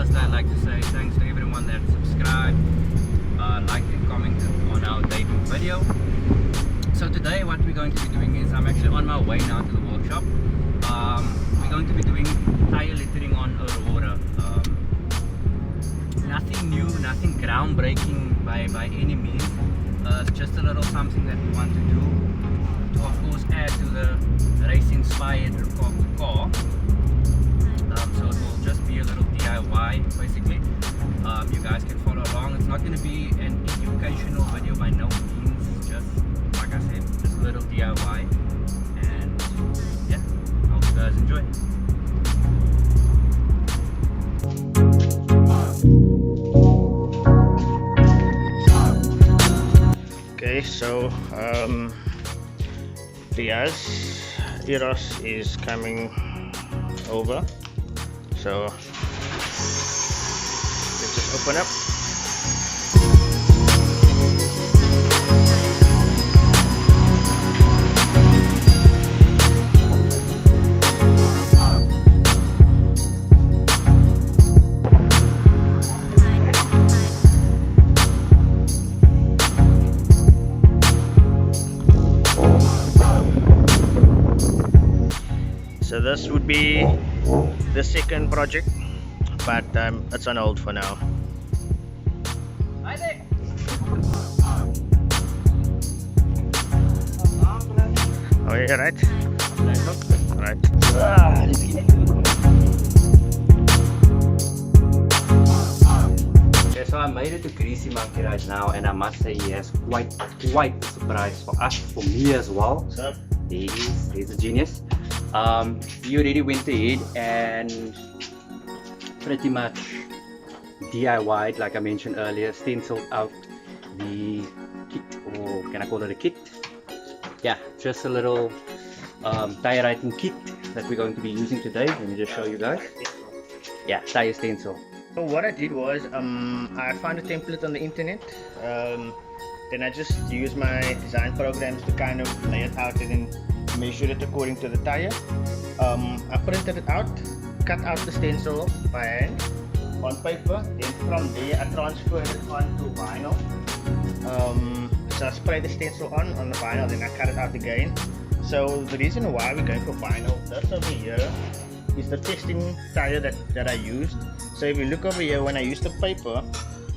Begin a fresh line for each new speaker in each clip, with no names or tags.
firstly, I'd like to say thanks to everyone that subscribed, liked and commented on our debut video. So today what we're going to be doing is, I'm actually on my way now to the workshop. We're going to be doing tire littering on Aurora. Nothing new, nothing groundbreaking by any means. Just a little something that we want to do to, of course, add to the race-inspired look of the car. So it will just be a little DIY basically. You guys can follow along. It's not going to be an educational video by no means. Just like I said, just a little DIY. And yeah, hope you guys enjoy.
Okay, so Eros is coming over, so let's just open up. So this would be the second project, but it's on hold for now.
Hi there.
Oh yeah, right? Right.
Okay, so I made it to Greasy Monkey right now, and I must say he has quite a surprise for us, for me as well.
What's up?
He's a genius. He already went ahead and pretty much DIY'd, like I mentioned earlier, stenciled out the kit, or can I call it a kit? Yeah, just a little tire writing kit that we're going to be using today. Let me just show you guys. Yeah, tire stencil.
So what I did was, I found a template on the internet. Then I just used my design programs to kind of lay it out and then measure it according to the tire. I printed it out, cut out the stencil by hand on paper, then from there I transferred it onto vinyl. So I sprayed the stencil on the vinyl, then I cut it out again. So the reason why we're going for vinyl, this over here is the testing tire that I used. So if you look over here, when I used the paper,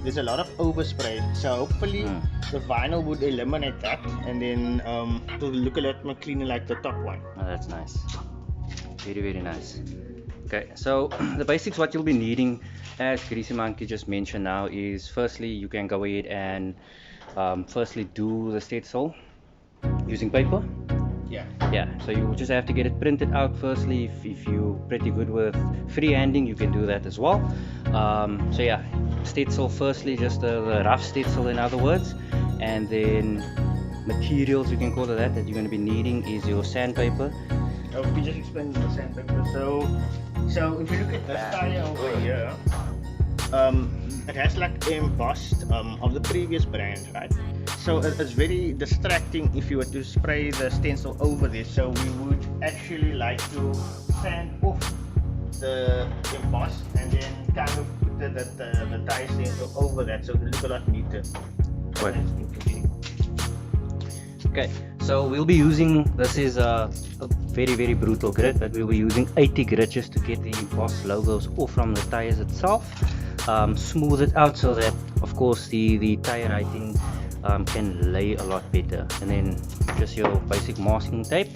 there's a lot of overspray, so hopefully the vinyl would eliminate that, and then it will look a lot more cleaner like the top one.
Oh, that's nice. Very nice. Okay, so the basics what you'll be needing, as Greasy Monkey just mentioned now, is firstly you can go ahead and firstly do the stencil using paper. Yeah, so you just have to get it printed out firstly. If you're pretty good with freehanding, you can do that as well. So yeah, stencil firstly, just the rough stencil in other words, and then materials, you can call it that you're going to be needing is your sandpaper.
Oh, we just explained the sandpaper. So if you look at this tire over here, it has like embossed of the previous brand, right? So it's very distracting if you were to spray the stencil over this. So we would actually like to sand off the emboss and then kind of put the tire stencil over that, so it will look a lot neater.
Right. Okay, so we'll be using, this is a very brutal grit, but we'll be using 80 grit just to get the embossed logos off from the tires itself. Smooth it out so that of course the tire writing can lay a lot better. And then just your basic masking tape,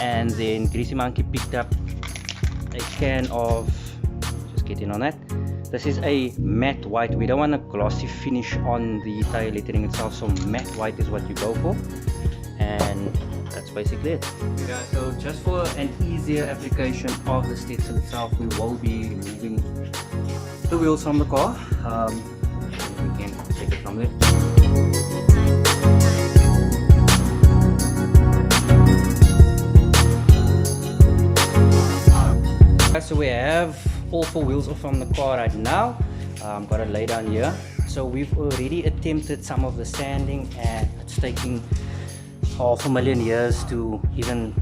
and then Greasy Monkey picked up a can of, just get in on that, this is a matte white. We don't want a glossy finish on the tire lettering itself, so matte white is what you go for, and that's basically it. Okay guys, so just for an easier application of the stencil itself, we will be removing the wheels from the car. We can take it from there. So we have all 4 wheels off from the car right now. Got it laid down here. So we've already attempted some of the sanding, and it's taking 500,000 years to even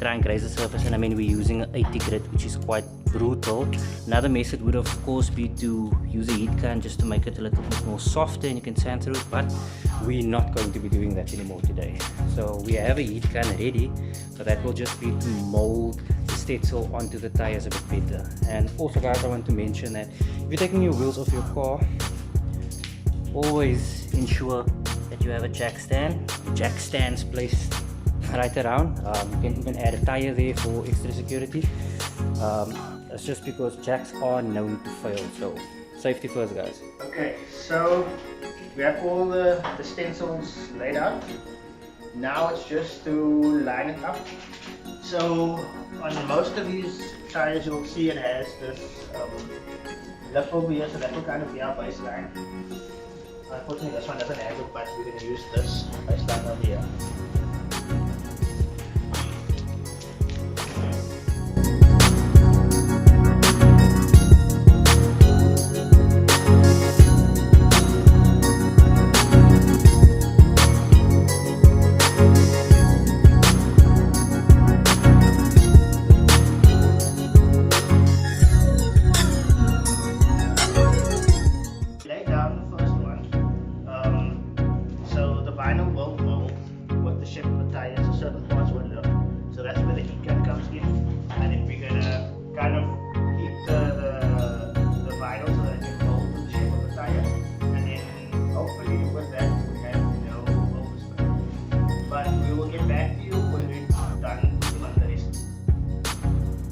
try and graze the surface, and I mean we're using an 80 grit, which is quite brutal. Another method would of course be to use a heat gun just to make it a little bit more softer and you can sand through it, but we're not going to be doing that anymore today. So we have a heat gun ready, but that will just be to mold the stencil onto the tires a bit better. And also guys, I want to mention that if you're taking your wheels off your car, always ensure that you have a jack stand. The jack stand's placed right around. You can even add a tire there for extra security. That's just because jacks are known to fail, so safety first guys.
Okay, so we have all the stencils laid out. Now it's just to line it up. So on most of these tires you'll see it has this lip over here, so that will kind of be our baseline. Unfortunately this one doesn't have it, but we're going to use this baseline over here.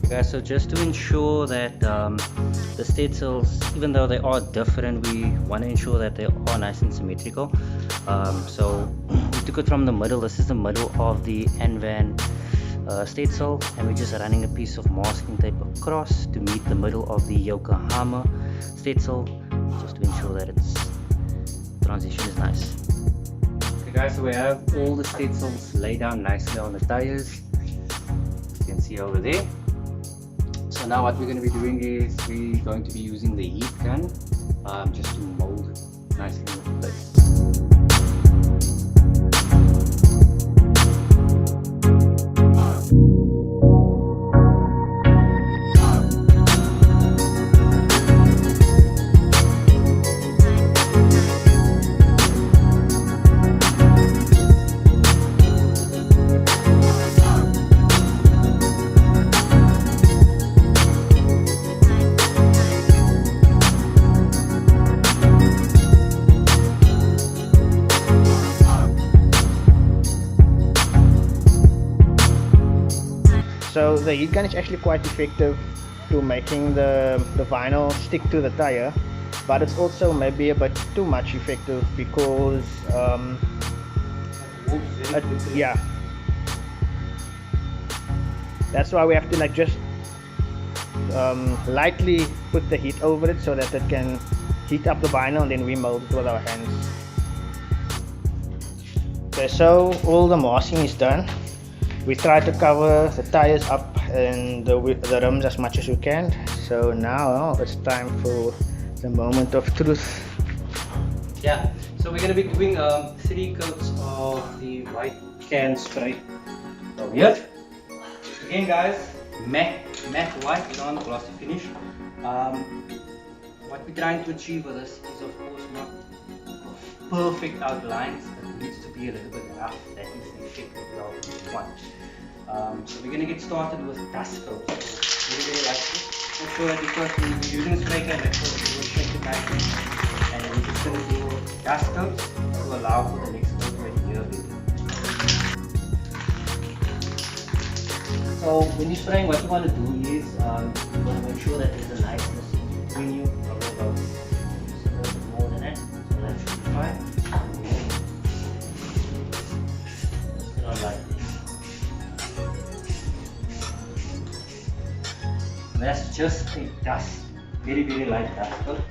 Guys, so just to ensure that the stencils, even though they are different, we want to ensure that they are nice and symmetrical. So we took it from the middle. This is the middle of the Anvan stencil, and we're just running a piece of masking tape across to meet the middle of the Yokohama stencil, just to ensure that its transition is nice. Okay guys, so we have all the stencils laid down nicely on the tires. You can see over there. So now what we're going to be doing is we're going to be using the heat gun just to mold it nicely into place.
So the heat gun is actually quite effective to making the vinyl stick to the tire, but it's also maybe a bit too much effective because yeah, that's why we have to like just lightly put the heat over it so that it can heat up the vinyl, and then we mold it with our hands. Okay, so all the masking is done. We try to cover the tires up and the rims as much as we can. So now it's time for the moment of truth.
Yeah, so we're going to be doing 3 coats of the white can spray over here. Again guys, matte white, we don't want glossy finish. What we're trying to achieve with this is of course not perfect outlines, but it needs to be a little bit rough. That is the effect that we want. So we're going to get started with dust coat. Really like this. Make sure that because we're using a spray can, make sure that we will shake it nicely. And then we're just going to do dust coat to allow for the next coat right here. So when you're spraying, what you want to do is you want to make sure that there's a niceness between you. However, just a little bit more than that, so that should be fine. Just get on like this. That's just a dust, very light dust coat.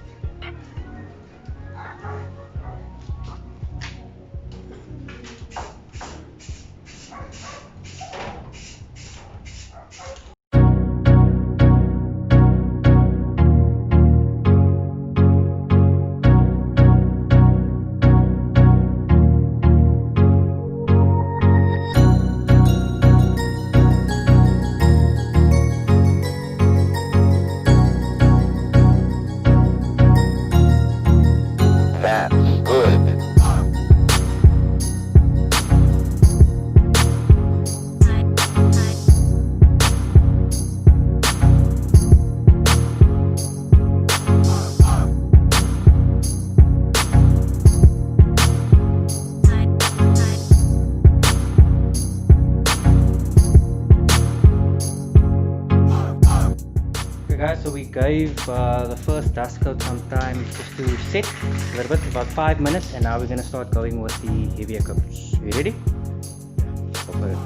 gave the first dust coat some time just to set a little bit, about 5 minutes, and now we're going to start going with the heavier coats. You ready? Go for it.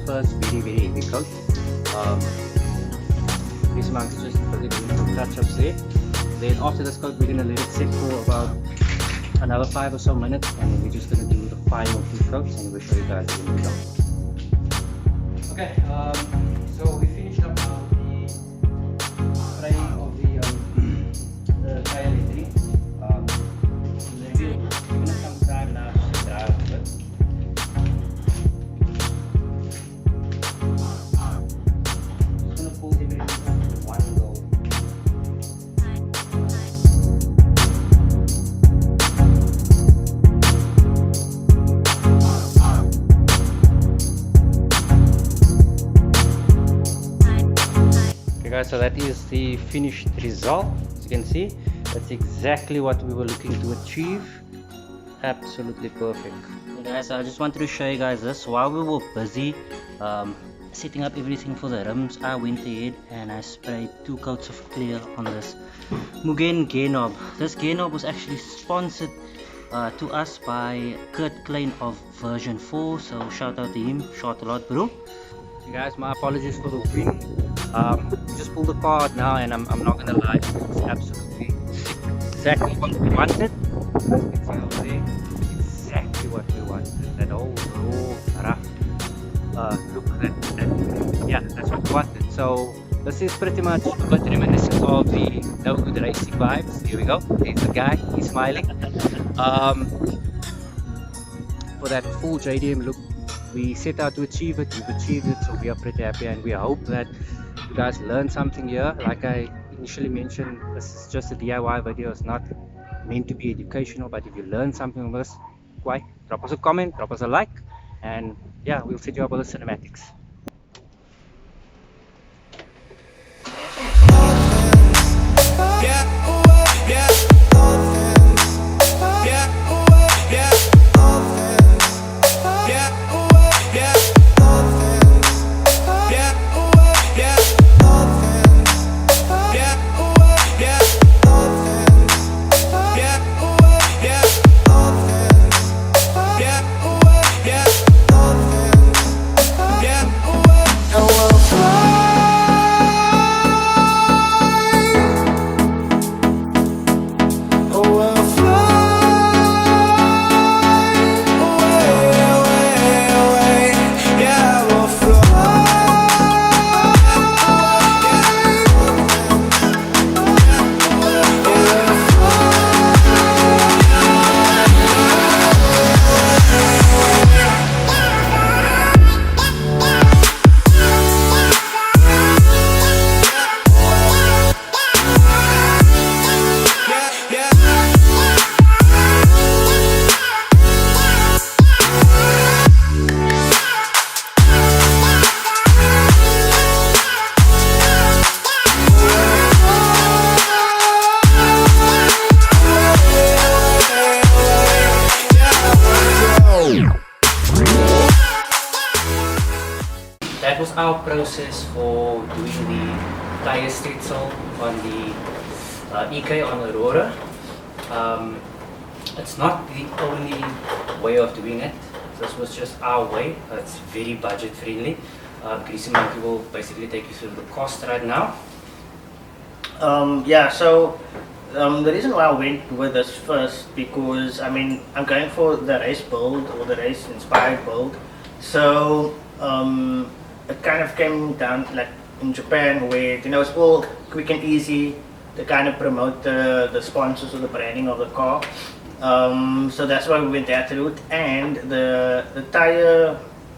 First very heavy coat. This month is just really doing some touch-ups there. Then after this coat we're going to let it sit for about another 5 or so minutes, and then we're just going to do the final 2 coats and we'll show you guys the end result. Okay, so we finished up now the spraying of the tire lettering. Then we'll give it some time now to dry a bit. Guys, so that is the finished result. As you can see, that's exactly what we were looking to achieve. Absolutely perfect. Okay guys, I just wanted to show you guys this. While we were busy setting up everything for the rims, I went ahead and I sprayed 2 coats of clear on this Mugen gear knob. This gear knob was actually sponsored to us by Kurt Klein of version 4, so shout out to him. Shot a lot, bro. Guys, my apologies for the wind. Just pulled the car out now, and I'm not gonna lie, it's absolutely exactly what we wanted. As you can see over there, exactly what we wanted. That whole raw, rough look. Yeah, that's what we wanted. So this is pretty much a bit reminiscent of the No Good Racing vibes. Here we go. There's the guy. He's smiling. For that full JDM look, we set out to achieve it. We've achieved it, so we are pretty happy, and we hope that you guys learned something here. Like I initially mentioned, this is just a DIY video. It's not meant to be educational, but if you learn something from this, why drop us a comment, drop us a like, and yeah, we'll set you up with the cinematics. That was our process for doing the tire stencil on the EK on Aurora. It's not the only way of doing it. This was just our way. It's very budget friendly. Greasy Monkey will basically take you through the cost right now.
Yeah, so the reason why I went with this first, because I mean I'm going for the race build or the race inspired build. So it kind of came down like in Japan, where you know it's all quick and easy to kind of promote the sponsors or the branding of the car. So that's why we went that route, and the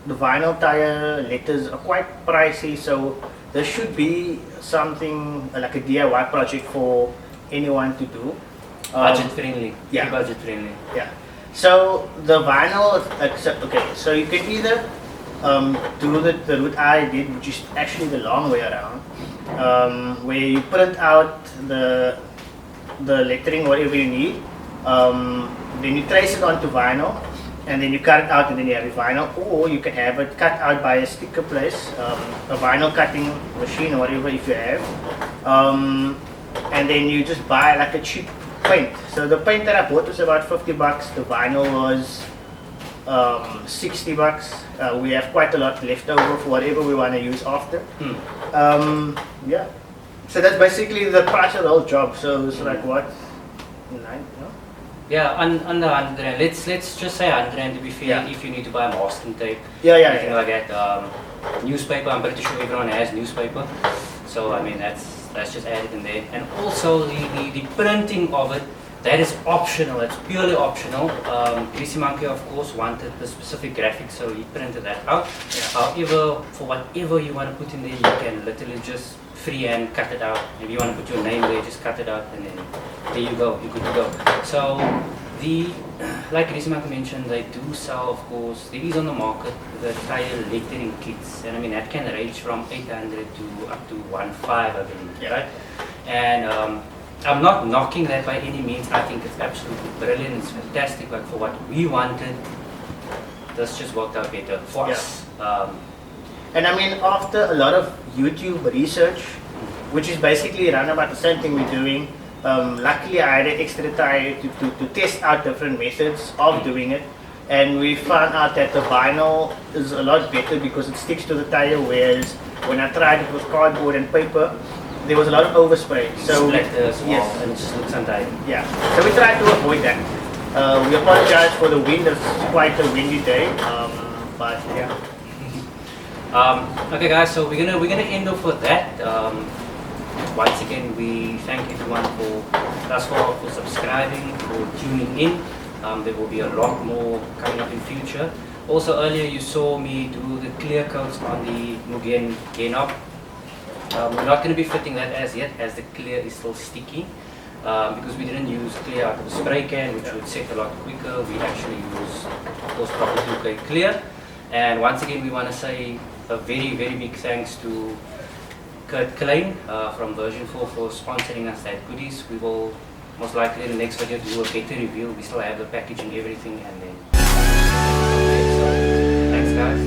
vinyl tire letters are quite pricey, so there should be something like a DIY project for anyone to do.
Budget friendly.
Yeah.
Budget friendly.
Yeah. So the vinyl, okay, so you can either do the route I did, which is actually the long way around, where you print out the lettering, whatever you need, then you trace it onto vinyl, and then you cut it out, and then you have your vinyl, or you can have it cut out by a sticker place, a vinyl cutting machine or whatever if you have, and then you just buy like a cheap paint. So the paint that I bought was about $50. The vinyl was $60. We have quite a lot left over for whatever we want to use after. Yeah. So that's basically the price of the whole job. So it's like what? 9? No?
Yeah, under 100 rand. Let's just say 100 rand to be fair.
Yeah.
If you need to buy masking tape,
Yeah,
anything like that. Newspaper. I'm pretty sure everyone has newspaper. So I mean that's just added in there. And also the printing of it. That is optional, it's purely optional. Greasy Monkey of course wanted the specific graphics, so he printed that out.
Yeah.
However, for whatever you want to put in there, you can literally just freehand cut it out. If you want to put your name there, just cut it out and then there you go, you're good to go. So like Greasy Monkey mentioned, they do sell, of course, there is on the market the tire lettering kits, and I mean that can range from 800 to up to 1.5 I believe,
Yeah.
right? And I'm not knocking that by any means. I think it's absolutely brilliant. It's fantastic. But for what we wanted, this just worked out better for us.
And I mean, after a lot of YouTube research, which is basically around about the same thing we're doing, luckily I had an extra tire to test out different methods of doing it. And we found out that the vinyl is a lot better because it sticks to the tire, whereas when I tried it with cardboard and paper, there was a lot of overspray. So
Splatters,
yes,
and it just looks untidy.
yeah. So we tried to avoid that. We apologize for the wind. It's quite a windy day, but yeah.
Okay, guys. So we're gonna end off with that. Once again, we thank everyone for subscribing, for tuning in. There will be a lot more coming up in future. Also, earlier you saw me do the clear coats on the Mugen Genop. We're not going to be fitting that as yet, as the clear is still sticky, because we didn't use clear out of the spray can, which would set a lot quicker. We actually use, of course, proper 2K clear. And once again, we want to say a very, very big thanks to Kurt Klein from version 4 for sponsoring us that goodies. We will most likely in the next video do a better review. We still have the packaging, everything, and then. So, thanks, guys.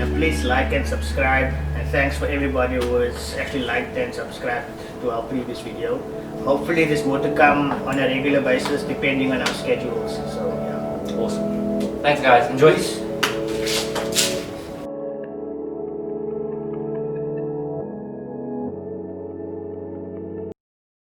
And please like and subscribe. And thanks for everybody who has actually liked and subscribed to our previous video. Hopefully there's more to come on a regular basis depending on our schedules. So yeah.
Awesome. Thanks, guys. Enjoy.
Peace.